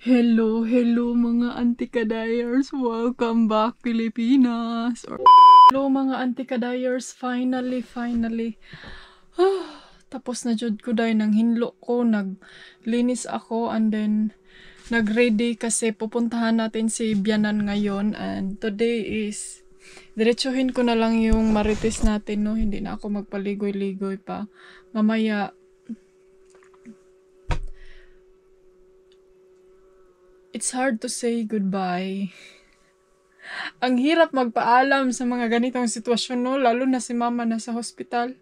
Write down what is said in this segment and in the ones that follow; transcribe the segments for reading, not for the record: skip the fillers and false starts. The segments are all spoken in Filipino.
Hello, hello mga anti-kadayers. Welcome back Pilipinas. Hello mga anti-kadayers. Finally. Tapos na jud ko dahil ng hinlo ko. Naglinis ako and then nag-ready kasi pupuntahan natin si Bianan ngayon. And today is diretsuhin ko na lang yung marites natin, no? Hindi na ako magpaligoy-ligoy pa. Mamaya it's hard to say goodbye. Ang hirap magpaalam sa mga ganitong sitwasyon, no? Lalo na si mama nasa hospital.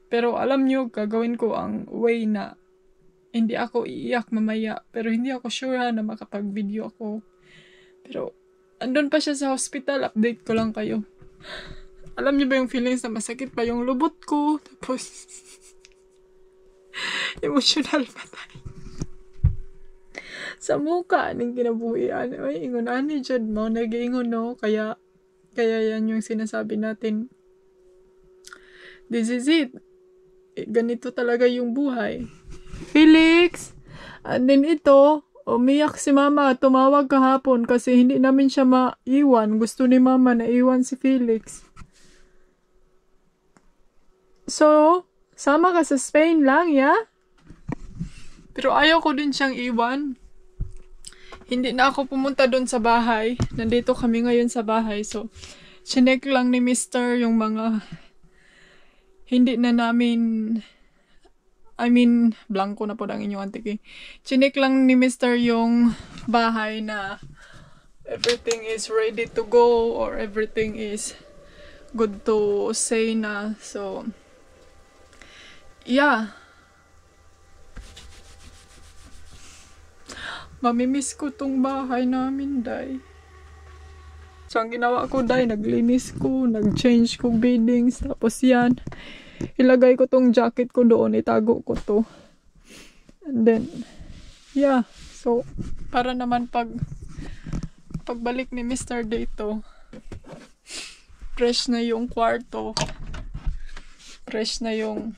Pero alam nyo, gagawin ko ang way na hindi ako iiyak mamaya. Pero hindi ako sure na makapag-video ako. Pero andun pa siya sa hospital, update ko lang kayo. Alam nyo ba yung feelings na masakit pa yung lubot ko? Tapos emotional pa tayo. Sa mukha ning kinabuhian. Ay, ingon ani jud mo nag-ingon, no? Kaya yan yung sinasabi natin. This is it. Ganito talaga yung buhay. Felix! And then ito, umiyak si mama. Tumawag kahapon kasi hindi namin siya maiwan. Gusto ni mama na iwan si Felix. So, sama ka sa Spain lang, yeah? Pero ayaw ko din siyang iwan. Hindi na ako pumunta doon sa bahay. Nandito kami ngayon sa bahay. So, chinek lang ni Mr. yung mga hindi na namin blanco na po ang inyong antiki. Chinek lang ni Mr. yung bahay na everything is ready to go or everything is good to say na. So, yeah. Mamimiss ko tong bahay namin, day. So, ang ginawa ko, day, naglinis ko, nag-change ko beddings, tapos yan. Ilagay ko tong jacket ko doon, itago ko to. And then, yeah. So, para naman pagbalik ni Mr. dito, fresh na yung kwarto. Fresh na yung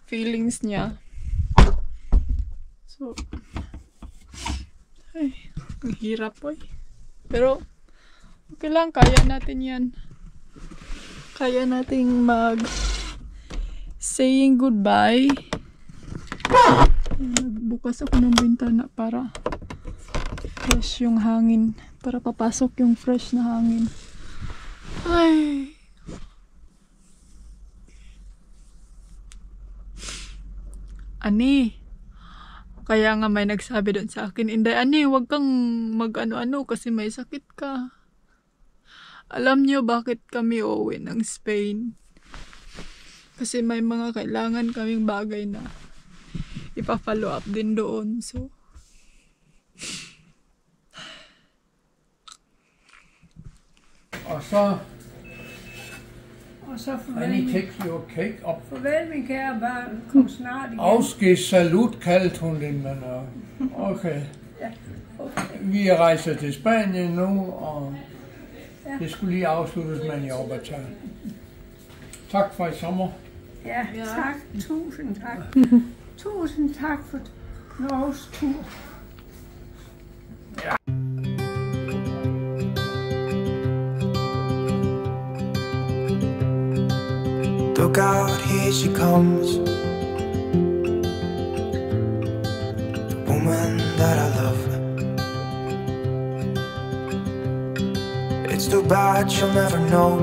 feelings niya. So, ay, ang hirap po eh. Pero, okay lang, kaya natin yan. Kaya nating saying goodbye. Nagbukas ako ng bintana para fresh yung hangin. Para papasok yung fresh na hangin. Ay. Ani. Kaya nga may nagsabi doon sa akin, Inday, ani, huwag kang mag-ano-ano kasi may sakit ka. Alam niyo bakit kami uuwi ng Spain? Kasi may mga kailangan kaming bagay na ipa-follow up din doon. So, Og så Annie, take your cake op. farvel min kære barn. Kom snart igen. Afskedssalut kaldte hun det, men okay. Ja, okay. Vi rejser til Spanien nu, og det skulle lige afsluttes med en jobbertal. Tak for i sommer. Ja, tak. Tusind tak. Tusind tak for Norges tur. Look out, here she comes, the woman that I love. It's too bad she'll never know.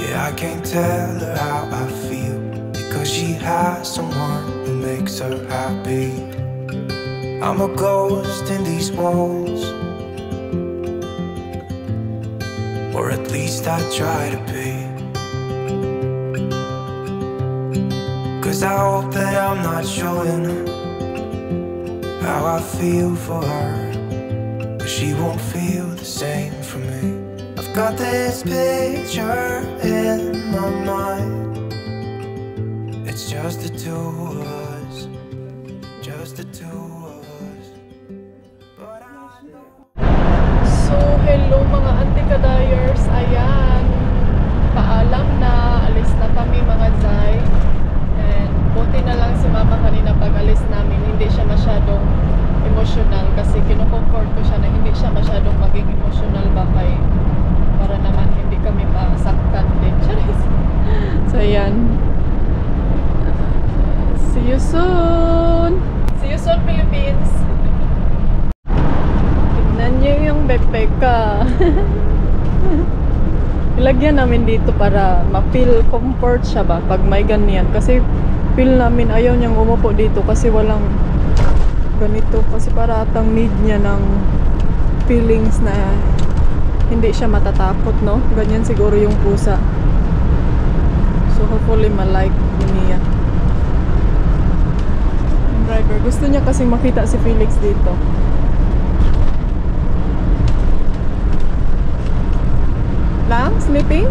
Yeah, I can't tell her how I feel, because she has someone who makes her happy. I'm a ghost in these walls, or at least I try to be. 'Cause I hope that I'm not showing how I feel for her, but she won't feel the same for me. I've got this picture in my mind. It's just the two of us, just the two of us. But I know. so hello mga anti-kadayers. Ayan. Paalam na. Alis na kami mga Zay. And buti na lang si mama kanina pag alis namin. Hindi siya masyado emotional kasi kino-comfort ko siya na hindi siya masyadong maging emotional ba kay para naman hindi kami masaktan din. Charis. So yan. See you soon! See you soon, Philippines! Tignan nyo yung bepeka. Ilagyan namin dito para ma-feel comfort siya ba pag may ganyan. Kasi feel namin ayaw niyang umupo dito kasi walang ganito. Kasi para atang need niya ng feelings na hindi siya matatakot, no? Ganyan siguro yung pusa. So hopefully ma-like niya. Yung driver, gusto niya kasing makita si Felix dito. Lang? Sleeping?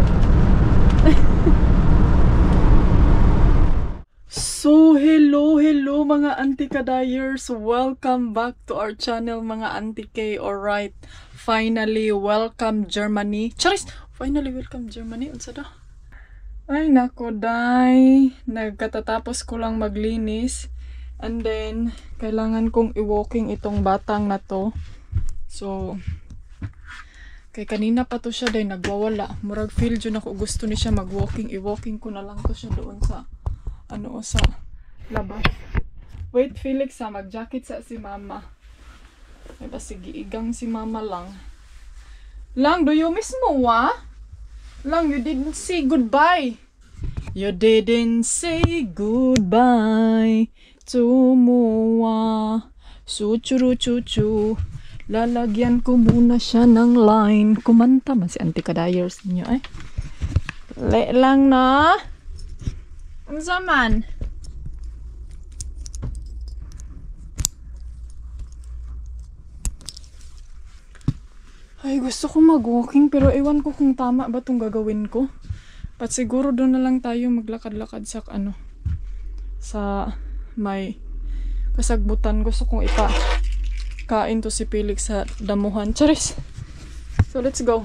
So, hello mga Auntie Kadayers. Welcome back to our channel mga Auntie K. Alright, finally, welcome Germany. Charis! Finally, welcome Germany. Unsa da? Ay, nako, day. Nagkatatapos ko lang maglinis. And then, kailangan kong i-walking itong batang na to. So, kay kanina pa to siya day nagwawala. Murag feel dyan ako gusto ni siya mag-walking. I-walking ko na lang to siya doon sa sa labas. Wait, Felix ha, mag-jacket sa si mama. Ay ba sige, igang si mama lang. Lang, do you miss mo Lang, you didn't say goodbye. You didn't say goodbye to Moa. Suchuru-chuchu. Lalagyan ko muna siya ng line. Kumanta man si Auntie Kadayers niyo eh. Le lang na. Ang zaman. Ay, gusto ko mag-walking pero ewan ko kung tama ba itong gagawin ko. But siguro doon na lang tayo maglakad-lakad sa sa may kasagbutan. Gusto kong kain to si Felix sa damuhan. Charis! So, let's go.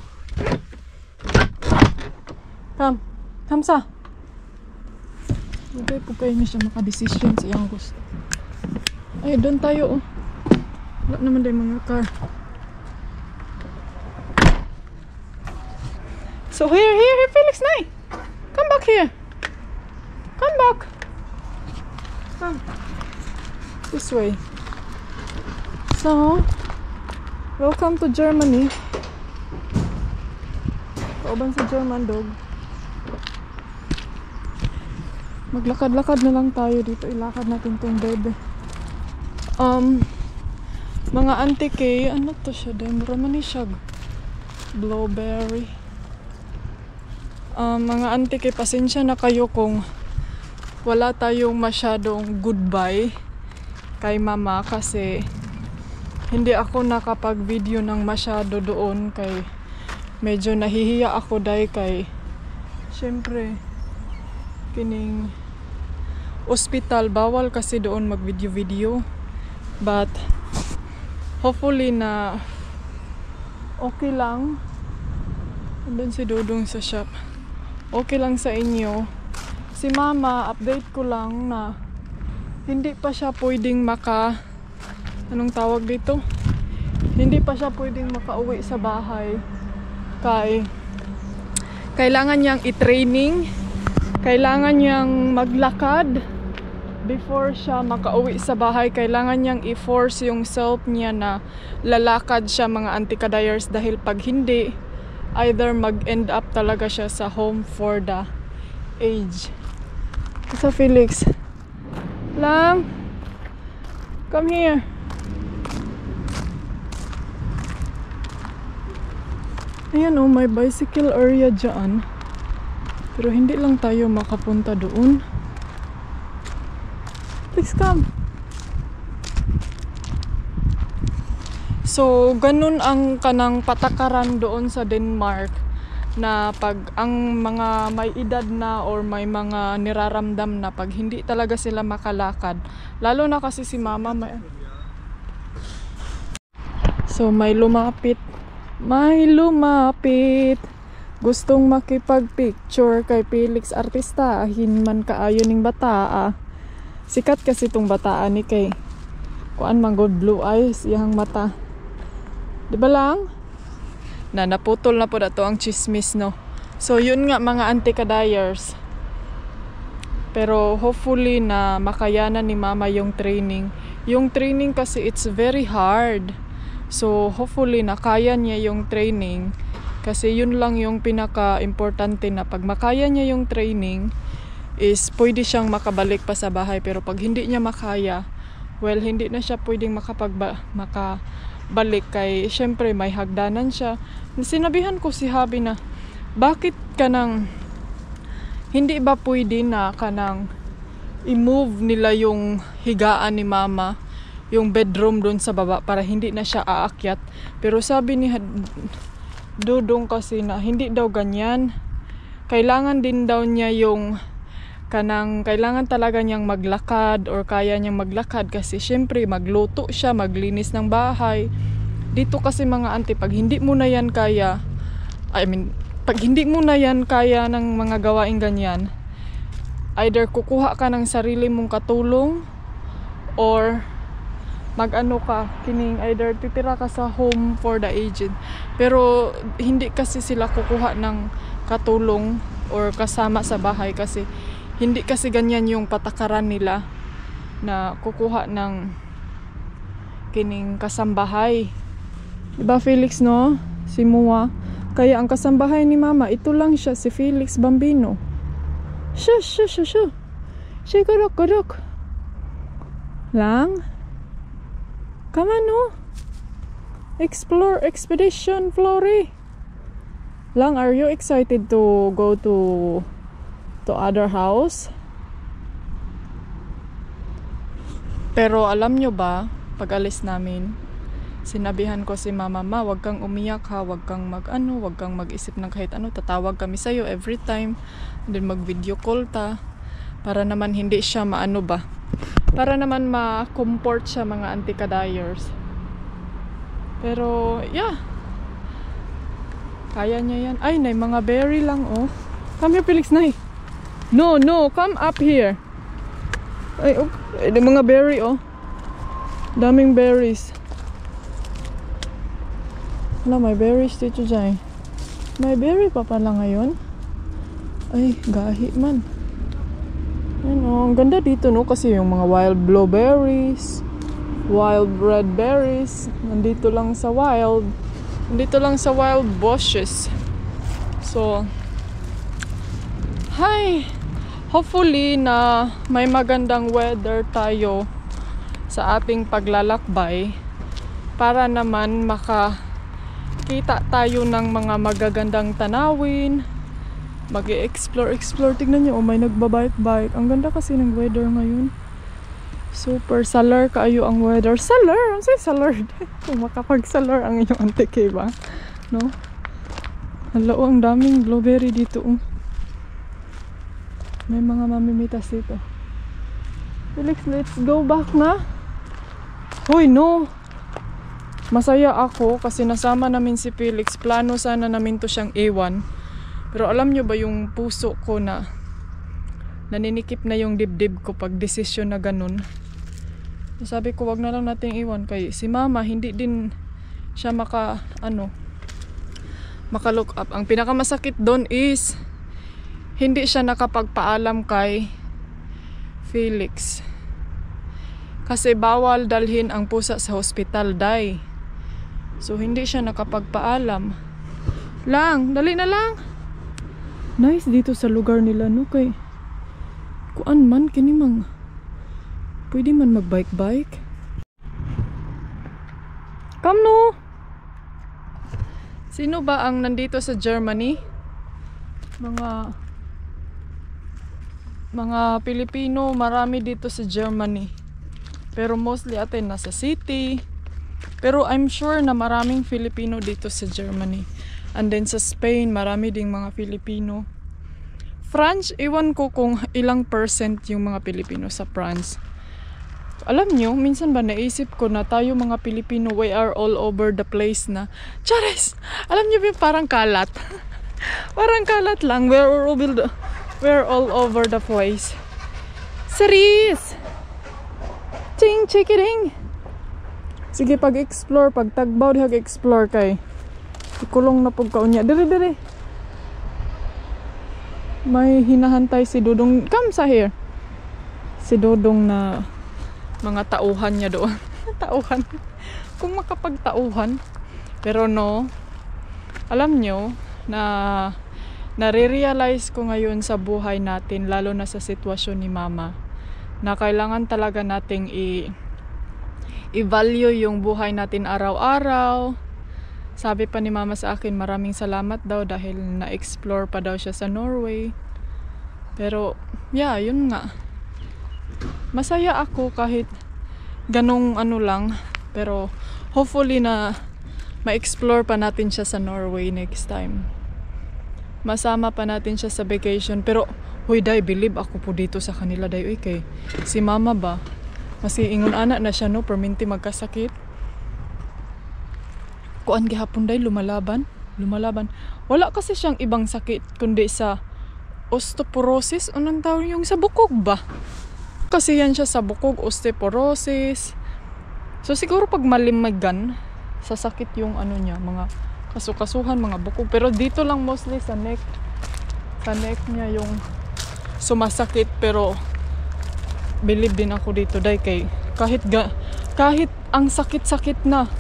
Come. Come sa. Lagay po kayo niya siya makadesisyon sa iyang gusto. Ay, doon tayo wala naman tayo mga car. So, here, Felix, nay! Come back here. Come back. Come. This way. So, welcome to Germany. Kauban sa German dog. Maglakad-lakad na lang tayo dito. Ilakad natin tong bebe. Mga Auntie K, ano to siya din? Mura siya. Blueberry. Mga Auntie K, pasensya na kayo kung wala tayong masyadong goodbye kay mama kasi hindi ako nakapag-video ng masyado doon kay medyo nahihiya ako dahil kay syempre kining ospital bawal kasi doon mag-video but hopefully na okay lang. Andun si Dudong sa shop. Okay lang sa inyo. Si mama, update ko lang na hindi pa siya pwedeng anong tawag dito? Hindi pa siya pwedeng makauwi sa bahay. Kailangan niyang i-training. Kailangan niyang maglakad before siya makauwi sa bahay. Kailangan niyang i-force yung self niya na lalakad siya mga Auntie Kadayers dahil pag hindi, either mag-end up talaga siya sa home for the age. Sa Felix. Lang. Come here. Ayan oh, may bicycle area dyan. Pero hindi lang tayo makapunta doon. Please come. So, ganun ang kanang patakaran doon sa Denmark na pag ang mga may edad na or may mga niraramdam na pag hindi talaga sila makalakad. Lalo na kasi si mama may... So, may lumapit. Gustong makipag-picture kay Felix artistahin man kaayo ning bataa. Sikat kasi tong bataan ni kay kuan man good blue eyes iyang mata. Di ba lang? Naputol na po dato ang chismis, no? So, yun nga mga anti-kadayers. Pero hopefully na makayanan ni mama yung training. Yung training kasi it's very hard. So, hopefully na kaya niya yung training. Kasi yun lang yung pinaka-importante na pag makaya niya yung training is pwede siyang makabalik pa sa bahay. Pero pag hindi niya makaya, well, hindi na siya pwedeng makabalik kay syempre may hagdanan siya. Sinabihan ko si Habi na bakit kanang hindi ba pwede na kanang i-move nila yung higaan ni mama, yung bedroom doon sa baba para hindi na siya aakyat. Pero sabi ni Dudong kasi na hindi daw ganyan. Kailangan din daw niya yung kailangan talaga niyang maglakad or kaya niyang maglakad kasi syempre magluto siya, maglinis ng bahay. Dito kasi mga auntie, pag hindi mo na yan kaya, pag hindi mo na yan kaya ng mga gawaing ganyan, either kukuha ka ng sarili mong katulong or mag-ano ka, either titira ka sa home for the aged. Pero hindi kasi sila kukuha ng katulong or kasama sa bahay kasi hindi kasi ganyan yung patakaran nila na kukuha ng kasambahay. Diba Felix, no? Si Mua. Kaya ang kasambahay ni mama, ito lang siya, si Felix Bambino. Shush. Siya kurok. Lang? Come on, no? Explore Expedition Flory. Lang, are you excited to go to other house? Pero alam nyo ba, pag alis namin, sinabihan ko si mama, wag kang umiyak ha, wag kang wag kang mag-isip ng kahit ano, tatawag kami sa'yo every time, then mag-video call ta, para naman hindi siya para naman ma-comfort siya mga anti-kadayers. Pero, yeah, kaya niya yan. Ay, nay, mga berry lang, oh. Come here, Felix, nay. No, come up here. Ay, mga berry, oh. Daming berries. Wala, may berries dito dyan. May berry pa pala ngayon. Ay, gahi man. Ano, ang ganda dito, no? Kasi yung mga wild blueberries, wild red berries, nandito lang sa wild bushes. So, hi! Hopefully na may magandang weather tayo sa ating paglalakbay para naman makakita tayo ng mga magagandang tanawin, mag-explore. Tignan nyo, may nagbabike. Ang ganda kasi ng weather ngayon. Super salar kaayo ang weather. Salar? Ang say salar? Kung makapag-salar ang inyong antike ba? No? Hala, ang daming blueberry dito. May mga mamimitas dito. Felix, let's go back na. Hoy, no. Masaya ako kasi nasama namin si Felix. Plano sana namin to siyang iwan. Pero alam nyo ba yung puso ko na naninikip na yung dibdib ko pag desisyon na ganun. Sabi ko wag na lang natin iwan kay si mama hindi din siya maka-look up. Ang pinakamasakit doon is hindi siya nakapagpaalam kay Felix. Kasi bawal dalhin ang pusa sa hospital, day. So hindi siya nakapagpaalam. Lang, dali na lang. Nice dito sa lugar nila, no? Kay kuan man kini mang pwede man mag-bike. Come no. Sino ba ang nandito sa Germany? Mga Pilipino, marami dito sa Germany. Pero mostly atin nasa city. Pero I'm sure na maraming Filipino dito sa Germany. And then sa Spain, marami ding mga Filipino. France, iwan ko kung ilang percent yung mga Pilipino sa France. Alam nyo, minsan ba naisip ko na tayo mga Pilipino, we are all over the place na. Chares! Alam nyo ba parang kalat? Parang kalat lang. We're all over the place. Cerise! Ching chikiring! Sige, pag-explore, pag-tagbaw, hag-explore kay. Ikulong na pag kaunya. Diri. May hinahantay si Dudong. Come sa here. Si Dudong na mga tauhan niya doon. Tauhan. Kung makapagtauhan. Pero no, alam nyo, na nare-realize ko ngayon sa buhay natin, lalo na sa sitwasyon ni Mama, na kailangan talaga nating i-value yung buhay natin araw-araw. Sabi pa ni Mama sa akin, maraming salamat daw dahil na-explore pa daw siya sa Norway. Pero, yeah, yun nga. Masaya ako kahit ganong ano lang. Pero, hopefully na ma-explore pa natin siya sa Norway next time. Masama pa natin siya sa vacation. Pero, huy, day, believe ako po dito sa kanila, day. Uy, kay si Mama ba? Kasi ingon anak na siya, no? Perminti magkasakit. Kuan gihapon, day, lumalaban. Wala kasi siyang ibang sakit, kundi sa osteoporosis. Anong tawag yung sa bukog ba? Kasi yan siya sa bukog, osteoporosis. So, siguro pag malimagan, sasakit yung ano niya, mga kasukasuhan, mga bukog. Pero dito lang mostly sa neck. Sa neck niya yung sumasakit. Pero believe din ako dito, day, kay kahit ang sakit-sakit na,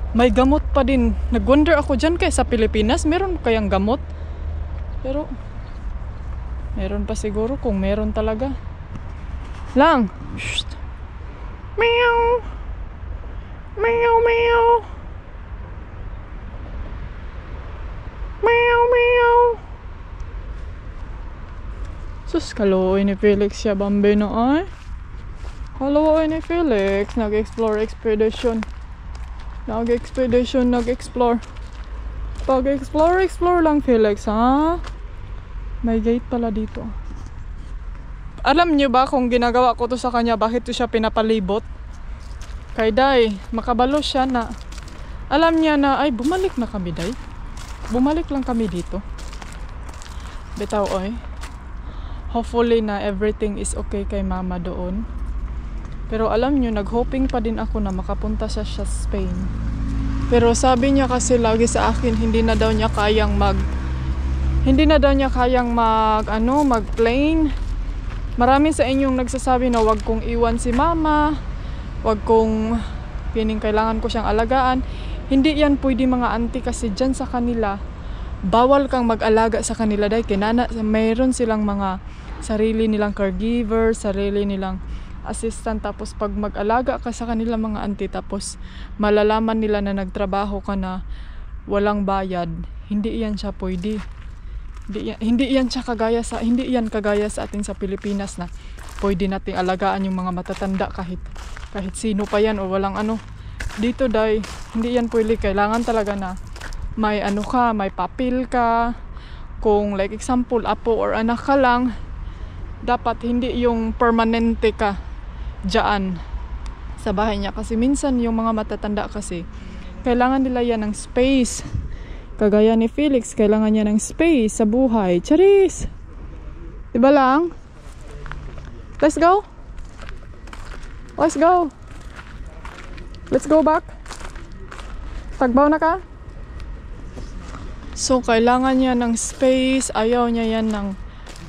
may gamot pa din. Nag-wonder ako dyan kay sa Pilipinas, meron kayang gamot? Pero meron pa siguro kung meron talaga. Lang. Shh. Meow. Meow, meow. Meow, meow. Sus, kaluoy ni Felix siya, Bambi na ay. Kaluoy ni Felix. Nag-explore expedition. Nag-explore. Pag-explore lang, Felix, ha? May gate pala dito. Alam niyo ba kung ginagawa ko to sa kanya, bakit to siya pinapalibot? Kay day, makabalo siya na alam niya na, ay, bumalik na kami, day. Bumalik lang kami dito. Bitaw, oy. Hopefully na everything is okay kay Mama doon. Pero alam niyo, nag-hoping pa din ako na makapunta siya sa Spain. Pero sabi niya kasi lagi sa akin, hindi na daw niya kayang mag-plane. Marami sa inyong nagsasabi na wag kong iwan si Mama, wag kong kailangan ko siyang alagaan. Hindi yan pwede mga auntie kasi dyan sa kanila, bawal kang mag-alaga sa kanila dahil mayroon silang mga sarili nilang caregiver, sarili nilang assistant. Tapos pag mag-alaga ka sa kanila mga auntie, tapos malalaman nila na nagtrabaho ka na walang bayad, hindi yan siya pwede. Hindi yan kagaya sa atin sa Pilipinas na pwede nating alagaan yung mga matatanda kahit sino pa yan o walang ano. Dito day, hindi yan pwede. Kailangan talaga na may may papel ka. Kung like example, apo or anak ka lang, dapat hindi yung permanente ka dyan sa bahay niya. Kasi minsan yung mga matatanda kasi, kailangan nila yan ng space. Kagaya ni Felix, kailangan niya ng space sa buhay. Charis! Diba lang? Let's go! Let's go! Let's go back! Tagbaw na ka? So, kailangan niya ng space. Ayaw niya yan ng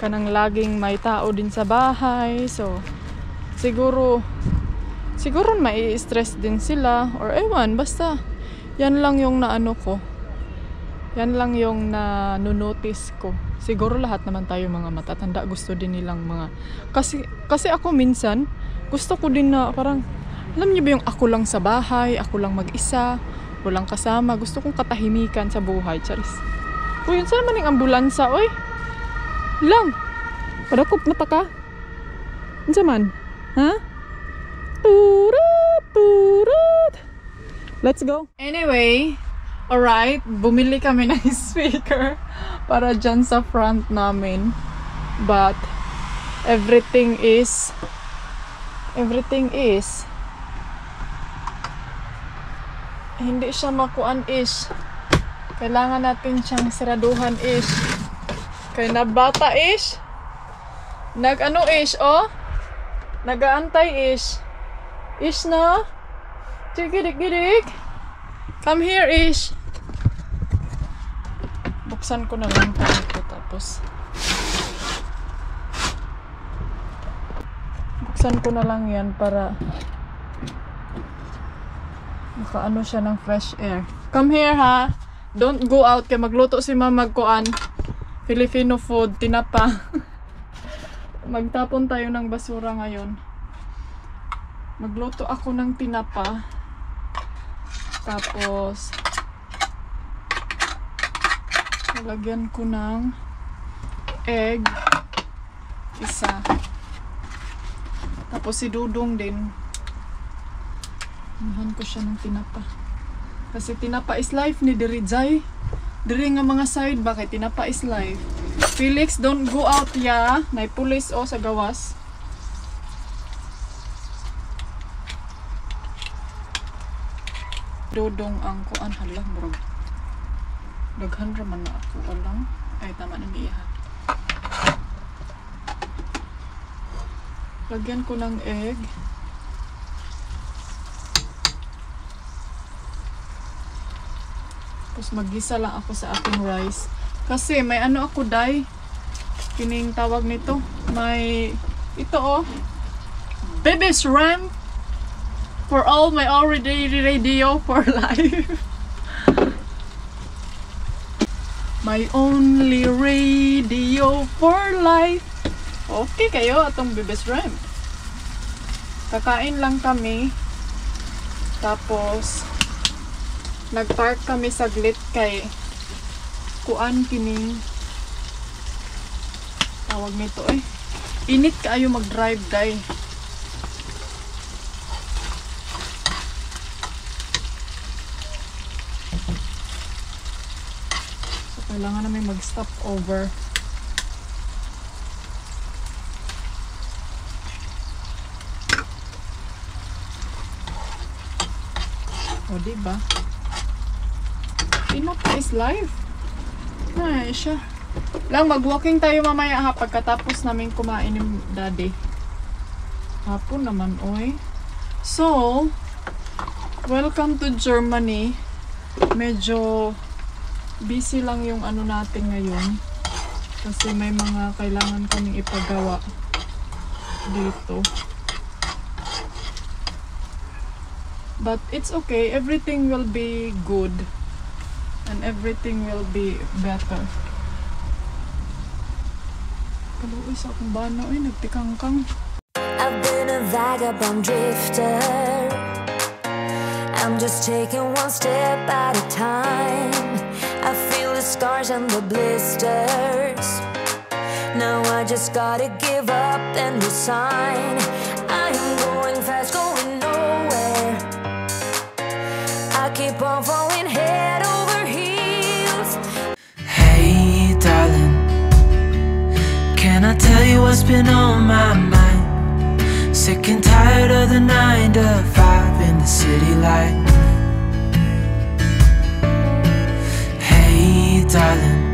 kanang laging may tao din sa bahay. So, siguro mai-stress din sila. Or ewan, basta yan lang yung naano ko. Yan lang yung na-notice ko. Siguro lahat naman tayo mga matatanda gusto din nilang mga kasi ako minsan gusto ko din na parang alam niyo ba yung ako lang sa bahay, ako lang mag-isa, walang kasama, gusto kong katahimikan sa buhay. Charis. Uy, yun saan naman yung ambulansa, oy? Lang. Padakop mata ka. Yun saan man? Ha? Turut. Let's go. Anyway, alright, bumili kami ng speaker para dyan sa front namin. But, everything is hindi siya makuan ish. Kailangan natin siyang siraduhan ish. Kaya nabata ish. Nag-ano ish, oh? Nag-aantay ish. Ish na? Gidik. Come here, Ish. Buksan ko na lang ito tapos. Buksan ko na lang yan para makaano siya ng fresh air. Come here, ha. Don't go out kay magluto si Mama magkuan. Filipino food, tinapa. Magtapon tayo ng basura ngayon. Magluto ako ng tinapa. Tapos lalagyan ko ng egg. Isa. Tapos si Dudong din. Nahan ko siya ng tinapa. Kasi tinapa is life ni Dirijay. Diri nga mga side ba kay tinapa is life. Felix, don't go out ya. Nay pulis o sa gawas. Dudong ang kuan halang murag. Daghan ra man na ako lang. Ay tama na niya. Lagyan ko ng egg. Tapos maggisa lang ako sa aking rice. Kasi may ano ako day. Kining tawag nito. May ito oh. Baby's ramp. For all my already radio for life. My only radio for life. Okay kayo atong Baby's ramp. Kakain lang kami. Tapos nagpark kami saglit kay kuan kining tawag nito eh. Init kaayo mag-drive day. So kailangan namin mag-stop over. O diba? Tinapa is life. Ay, siya. Lang, mag-walking tayo mamaya ha, pagkatapos namin kumain ng daddy. Hapon naman, oy. So, welcome to Germany. Medyo busy lang yung ano natin ngayon. Kasi may mga kailangan kaming ipagawa dito. But it's okay. Everything will be good. And everything will be better. Kaluoy sa akong bana, ay nagtikangkang. I've been a vagabond drifter. I'm just taking one step at a time. I feel the scars and the blisters. Now I just gotta give up and resign. I'm going fast, going nowhere. I keep on falling head over heels. Hey, darling, can I tell you what's been on my mind? Sick and tired of the 9 to 5 in the city life. Hey, darling,